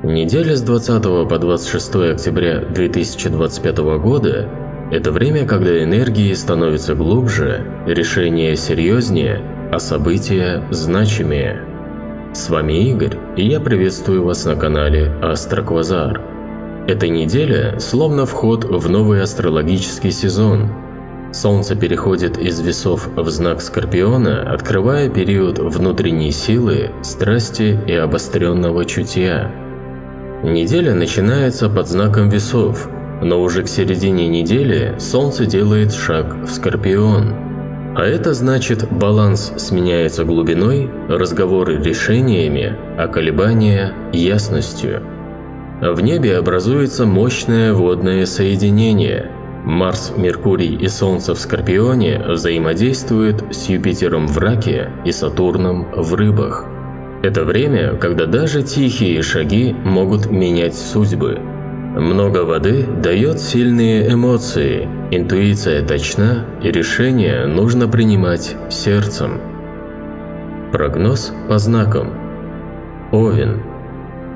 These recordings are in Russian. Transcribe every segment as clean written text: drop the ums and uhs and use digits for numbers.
Неделя с 20 по 26 октября 2025 года – это время, когда энергии становятся глубже, решения серьезнее, а события значимее. С вами Игорь, и я приветствую вас на канале Астроквазар. Эта неделя словно вход в новый астрологический сезон. Солнце переходит из Весов в знак Скорпиона, открывая период внутренней силы, страсти и обостренного чутья. Неделя начинается под знаком Весов, но уже к середине недели Солнце делает шаг в Скорпион. А это значит, баланс сменяется глубиной, разговоры решениями, а колебания – ясностью. В небе образуется мощное водное соединение. Марс, Меркурий и Солнце в Скорпионе взаимодействуют с Юпитером в Раке и Сатурном в Рыбах. Это время, когда даже тихие шаги могут менять судьбы. Много воды дает сильные эмоции, интуиция точна и решение нужно принимать сердцем. Прогноз по знакам. Овен.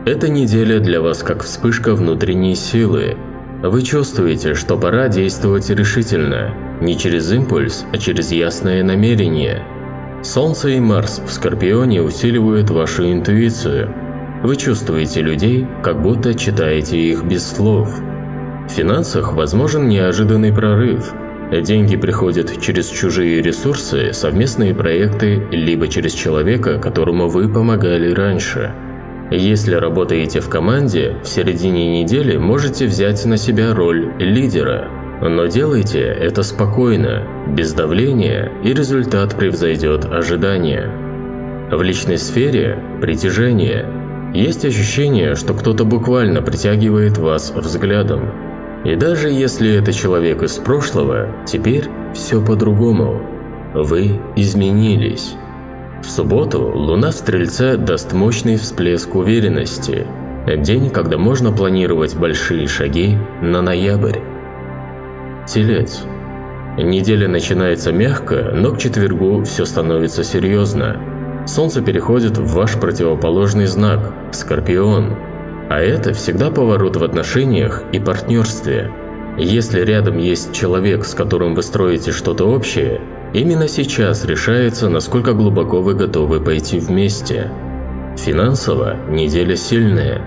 Эта неделя для вас как вспышка внутренней силы. Вы чувствуете, что пора действовать решительно, не через импульс, а через ясное намерение. Солнце и Марс в Скорпионе усиливают вашу интуицию. Вы чувствуете людей, как будто читаете их без слов. В финансах возможен неожиданный прорыв. Деньги приходят через чужие ресурсы, совместные проекты, либо через человека, которому вы помогали раньше. Если работаете в команде, в середине недели можете взять на себя роль лидера. Но делайте это спокойно, без давления, и результат превзойдет ожидания. В личной сфере – притяжение. Есть ощущение, что кто-то буквально притягивает вас взглядом. И даже если это человек из прошлого, теперь все по-другому. Вы изменились. В субботу Луна в Стрельце даст мощный всплеск уверенности. День, когда можно планировать большие шаги на ноябрь. Телец. Неделя начинается мягко, но к четвергу все становится серьезно. Солнце переходит в ваш противоположный знак – Скорпион. А это всегда поворот в отношениях и партнерстве. Если рядом есть человек, с которым вы строите что-то общее, именно сейчас решается, насколько глубоко вы готовы пойти вместе. Финансово неделя сильная.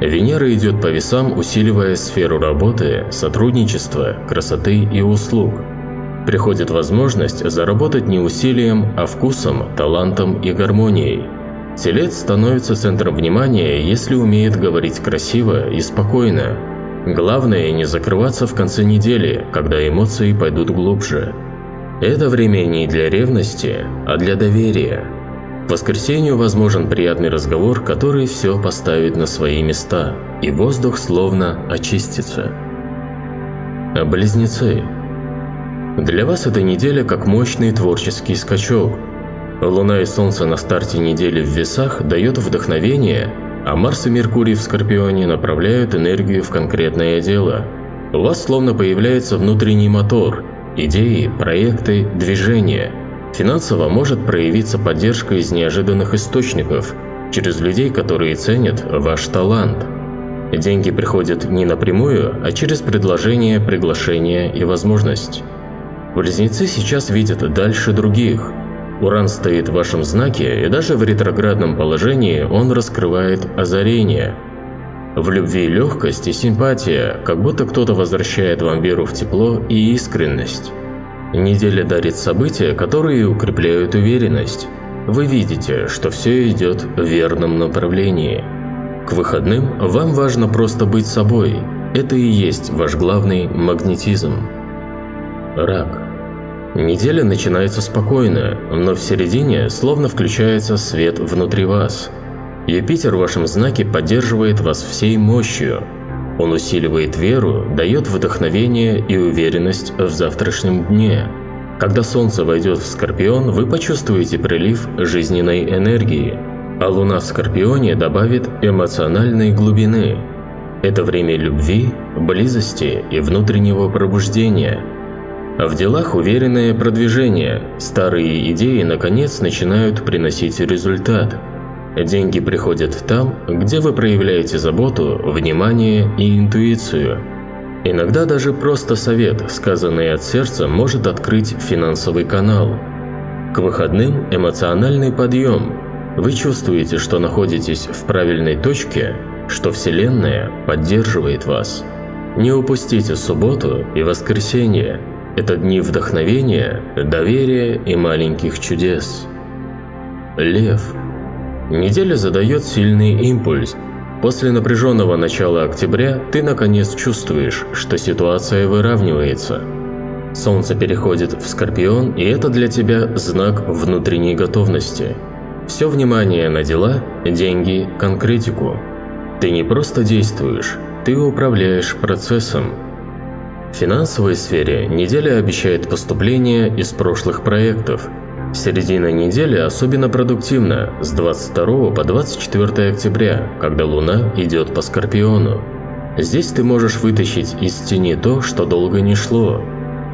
Венера идет по весам, усиливая сферу работы, сотрудничества, красоты и услуг. Приходит возможность заработать не усилием, а вкусом, талантом и гармонией. Телец становится центром внимания, если умеет говорить красиво и спокойно. Главное не закрываться в конце недели, когда эмоции пойдут глубже. Это время не для ревности, а для доверия. В воскресенье возможен приятный разговор, который все поставит на свои места, и воздух словно очистится. Близнецы. Для вас эта неделя как мощный творческий скачок. Луна и Солнце на старте недели в Весах дает вдохновение, а Марс и Меркурий в Скорпионе направляют энергию в конкретное дело. У вас словно появляется внутренний мотор, идеи, проекты, движения. Финансово может проявиться поддержка из неожиданных источников, через людей, которые ценят ваш талант. Деньги приходят не напрямую, а через предложение, приглашение и возможность. Близнецы сейчас видят дальше других. Уран стоит в вашем знаке, и даже в ретроградном положении он раскрывает озарение. В любви легкость и симпатия, как будто кто-то возвращает вам веру в тепло и искренность. Неделя дарит события, которые укрепляют уверенность. Вы видите, что все идет в верном направлении. К выходным вам важно просто быть собой. Это и есть ваш главный магнетизм. Рак. Неделя начинается спокойно, но в середине словно включается свет внутри вас. Юпитер в вашем знаке поддерживает вас всей мощью. Он усиливает веру, дает вдохновение и уверенность в завтрашнем дне. Когда Солнце войдет в Скорпион, вы почувствуете прилив жизненной энергии, а Луна в Скорпионе добавит эмоциональной глубины. Это время любви, близости и внутреннего пробуждения. В делах уверенное продвижение, старые идеи наконец начинают приносить результат. Деньги приходят там, где вы проявляете заботу, внимание и интуицию. Иногда даже просто совет, сказанный от сердца, может открыть финансовый канал. К выходным эмоциональный подъем. Вы чувствуете, что находитесь в правильной точке, что Вселенная поддерживает вас. Не упустите субботу и воскресенье. Это дни вдохновения, доверия и маленьких чудес. Лев. Неделя задает сильный импульс. После напряженного начала октября ты наконец чувствуешь, что ситуация выравнивается. Солнце переходит в Скорпион, и это для тебя знак внутренней готовности. Все внимание на дела, деньги, конкретику. Ты не просто действуешь, ты управляешь процессом. В финансовой сфере неделя обещает поступления из прошлых проектов. Середина недели особенно продуктивна с 22 по 24 октября, когда Луна идет по Скорпиону. Здесь ты можешь вытащить из тени то, что долго не шло.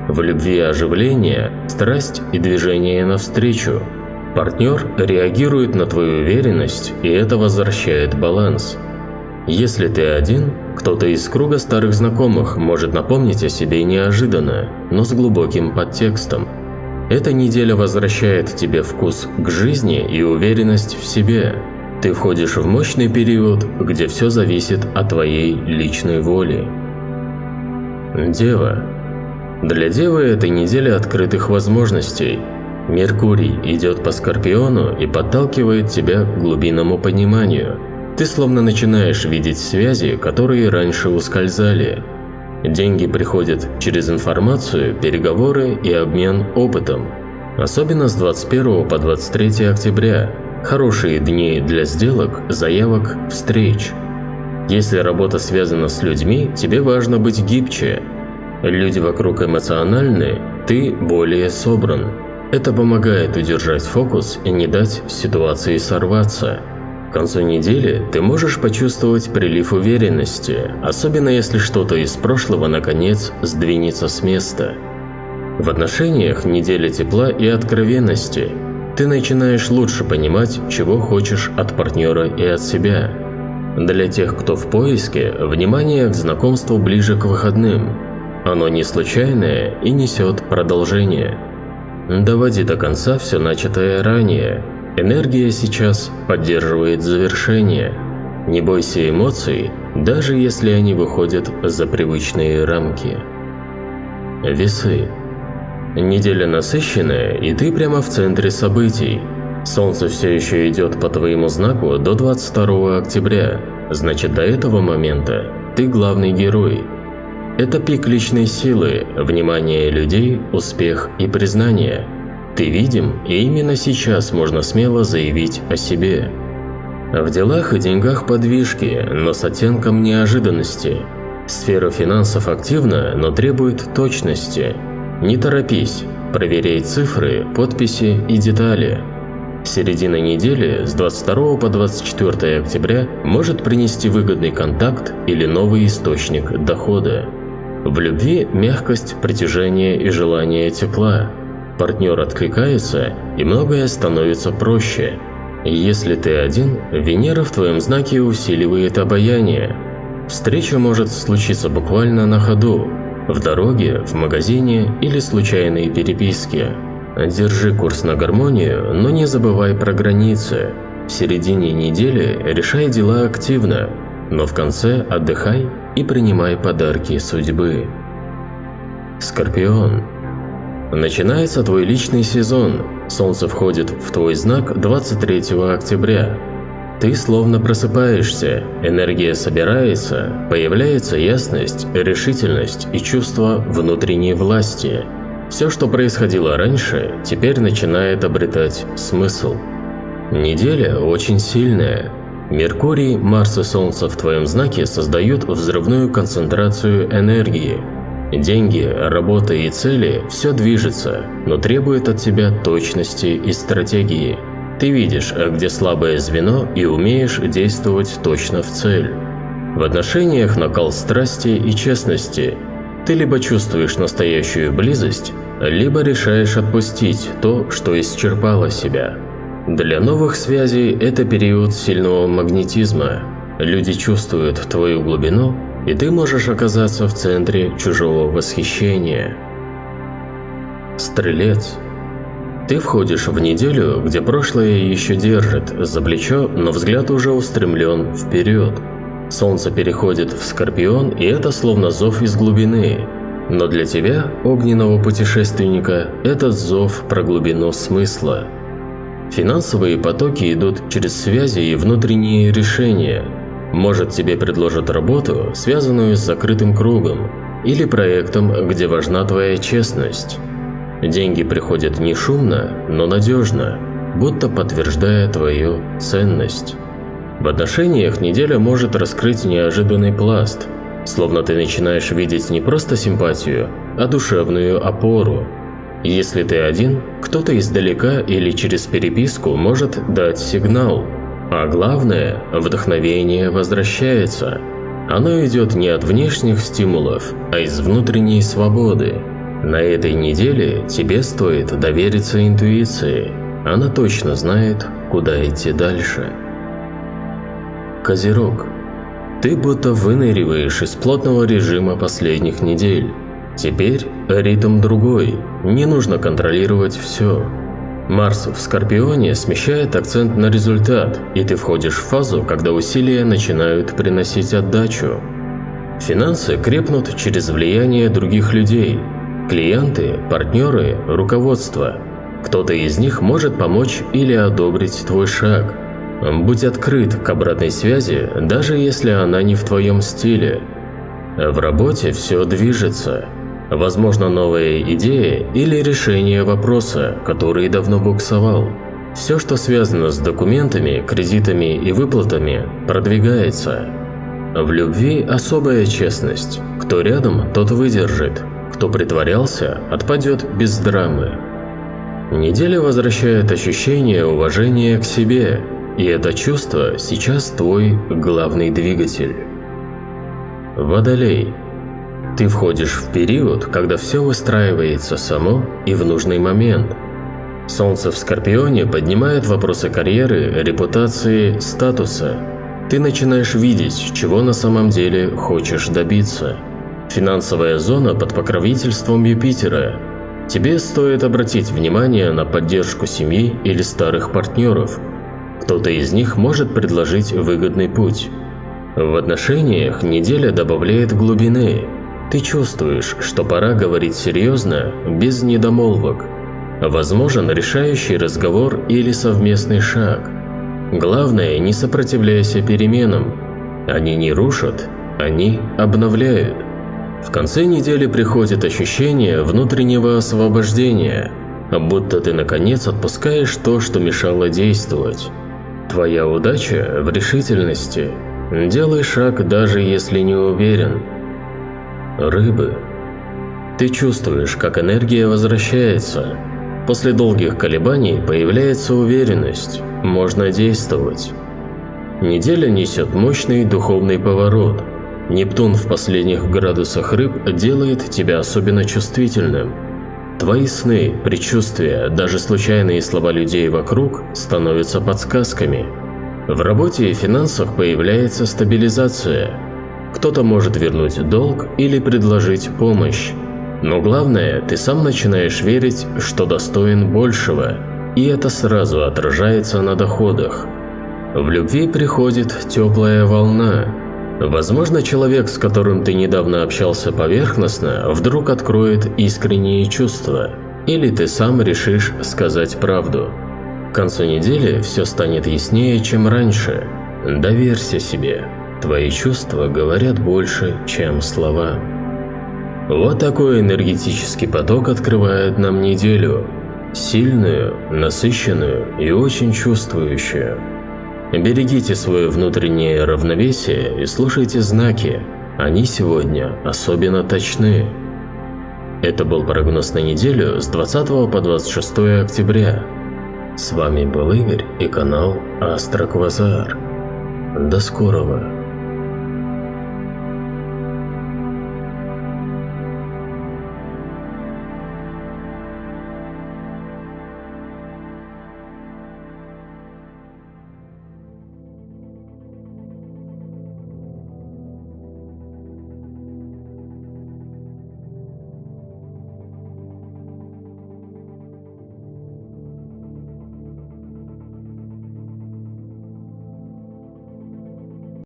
В любви оживление, страсть и движение навстречу. Партнер реагирует на твою уверенность, и это возвращает баланс. Если ты один, кто-то из круга старых знакомых может напомнить о себе неожиданно, но с глубоким подтекстом. Эта неделя возвращает тебе вкус к жизни и уверенность в себе. Ты входишь в мощный период, где все зависит от твоей личной воли. Дева. Для Девы это неделя открытых возможностей. Меркурий идет по Скорпиону и подталкивает тебя к глубинному пониманию. Ты словно начинаешь видеть связи, которые раньше ускользали. Деньги приходят через информацию, переговоры и обмен опытом. Особенно с 21 по 23 октября. Хорошие дни для сделок, заявок, встреч. Если работа связана с людьми, тебе важно быть гибче. Люди вокруг эмоциональны, ты более собран. Это помогает удержать фокус и не дать ситуации сорваться. К концу недели ты можешь почувствовать прилив уверенности, особенно если что-то из прошлого наконец сдвинется с места. В отношениях неделя тепла и откровенности. Ты начинаешь лучше понимать, чего хочешь от партнера и от себя. Для тех, кто в поиске, внимание к знакомству ближе к выходным. Оно не случайное и несет продолжение. Доводи до конца все начатое ранее. Энергия сейчас поддерживает завершение. Не бойся эмоций, даже если они выходят за привычные рамки. Весы. Неделя насыщенная, и ты прямо в центре событий. Солнце все еще идет по твоему знаку до 22 октября, значит, до этого момента ты главный герой. Это пик личной силы, внимание людей, успех и признание. Ты видим, и именно сейчас можно смело заявить о себе. В делах и деньгах подвижки, но с оттенком неожиданности. Сфера финансов активна, но требует точности. Не торопись, проверяй цифры, подписи и детали. Середина недели с 22 по 24 октября может принести выгодный контакт или новый источник дохода. В любви мягкость, притяжение и желание тепла. Партнер откликается, и многое становится проще. Если ты один, Венера в твоем знаке усиливает обаяние. Встреча может случиться буквально на ходу, в дороге, в магазине или случайной переписке. Держи курс на гармонию, но не забывай про границы. В середине недели решай дела активно, но в конце отдыхай и принимай подарки судьбы. Скорпион. Начинается твой личный сезон. Солнце входит в твой знак 23 октября. Ты словно просыпаешься, энергия собирается, появляется ясность, решительность и чувство внутренней власти. Все, что происходило раньше, теперь начинает обретать смысл. Неделя очень сильная. Меркурий, Марс и Солнце в твоем знаке создают взрывную концентрацию энергии. Деньги, работа и цели – все движется, но требует от тебя точности и стратегии. Ты видишь, где слабое звено, и умеешь действовать точно в цель. В отношениях накал страсти и честности. Ты либо чувствуешь настоящую близость, либо решаешь отпустить то, что исчерпало себя. Для новых связей это период сильного магнетизма. Люди чувствуют твою глубину, и ты можешь оказаться в центре чужого восхищения. Стрелец. Ты входишь в неделю, где прошлое еще держит за плечо, но взгляд уже устремлен вперед. Солнце переходит в Скорпион, и это словно зов из глубины. Но для тебя, огненного путешественника, этот зов про глубину смысла. Финансовые потоки идут через связи и внутренние решения. Может, тебе предложат работу, связанную с закрытым кругом, или проектом, где важна твоя честность. Деньги приходят не шумно, но надежно, будто подтверждая твою ценность. В отношениях неделя может раскрыть неожиданный пласт, словно ты начинаешь видеть не просто симпатию, а душевную опору. Если ты один, кто-то издалека или через переписку может дать сигнал. А главное, вдохновение возвращается. Оно идет не от внешних стимулов, а из внутренней свободы. На этой неделе тебе стоит довериться интуиции. Она точно знает, куда идти дальше. Козерог. Ты будто выныриваешь из плотного режима последних недель. Теперь ритм другой, не нужно контролировать все. Марс в Скорпионе смещает акцент на результат, и ты входишь в фазу, когда усилия начинают приносить отдачу. Финансы крепнут через влияние других людей. Клиенты, партнеры, руководство. Кто-то из них может помочь или одобрить твой шаг. Будь открыт к обратной связи, даже если она не в твоем стиле. В работе все движется. Возможно, новая идея или решение вопроса, который давно буксовал. Все, что связано с документами, кредитами и выплатами, продвигается. В любви особая честность. Кто рядом, тот выдержит. Кто притворялся, отпадет без драмы. Неделя возвращает ощущение уважения к себе, и это чувство сейчас твой главный двигатель. Водолей. Ты входишь в период, когда все выстраивается само и в нужный момент. Солнце в Скорпионе поднимает вопросы карьеры, репутации, статуса. Ты начинаешь видеть, чего на самом деле хочешь добиться. Финансовая зона под покровительством Юпитера. Тебе стоит обратить внимание на поддержку семьи или старых партнеров. Кто-то из них может предложить выгодный путь. В отношениях неделя добавляет глубины. Ты чувствуешь, что пора говорить серьезно, без недомолвок. Возможен решающий разговор или совместный шаг. Главное, не сопротивляйся переменам. Они не рушат, они обновляют. В конце недели приходит ощущение внутреннего освобождения, будто ты наконец отпускаешь то, что мешало действовать. Твоя удача в решительности. Делай шаг, даже если не уверен. Рыбы. Ты чувствуешь, как энергия возвращается. После долгих колебаний появляется уверенность. Можно действовать. Неделя несет мощный духовный поворот. Нептун в последних градусах рыб делает тебя особенно чувствительным. Твои сны, предчувствия, даже случайные слова людей вокруг становятся подсказками. В работе и финансах появляется стабилизация. Кто-то может вернуть долг или предложить помощь. Но главное, ты сам начинаешь верить, что достоин большего, и это сразу отражается на доходах. В любви приходит теплая волна. Возможно, человек, с которым ты недавно общался поверхностно, вдруг откроет искренние чувства, или ты сам решишь сказать правду. К концу недели все станет яснее, чем раньше. Доверься себе. Твои чувства говорят больше, чем слова. Вот такой энергетический поток открывает нам неделю. Сильную, насыщенную и очень чувствующую. Берегите свое внутреннее равновесие и слушайте знаки. Они сегодня особенно точны. Это был прогноз на неделю с 20 по 26 октября. С вами был Игорь и канал Астроквазар. До скорого.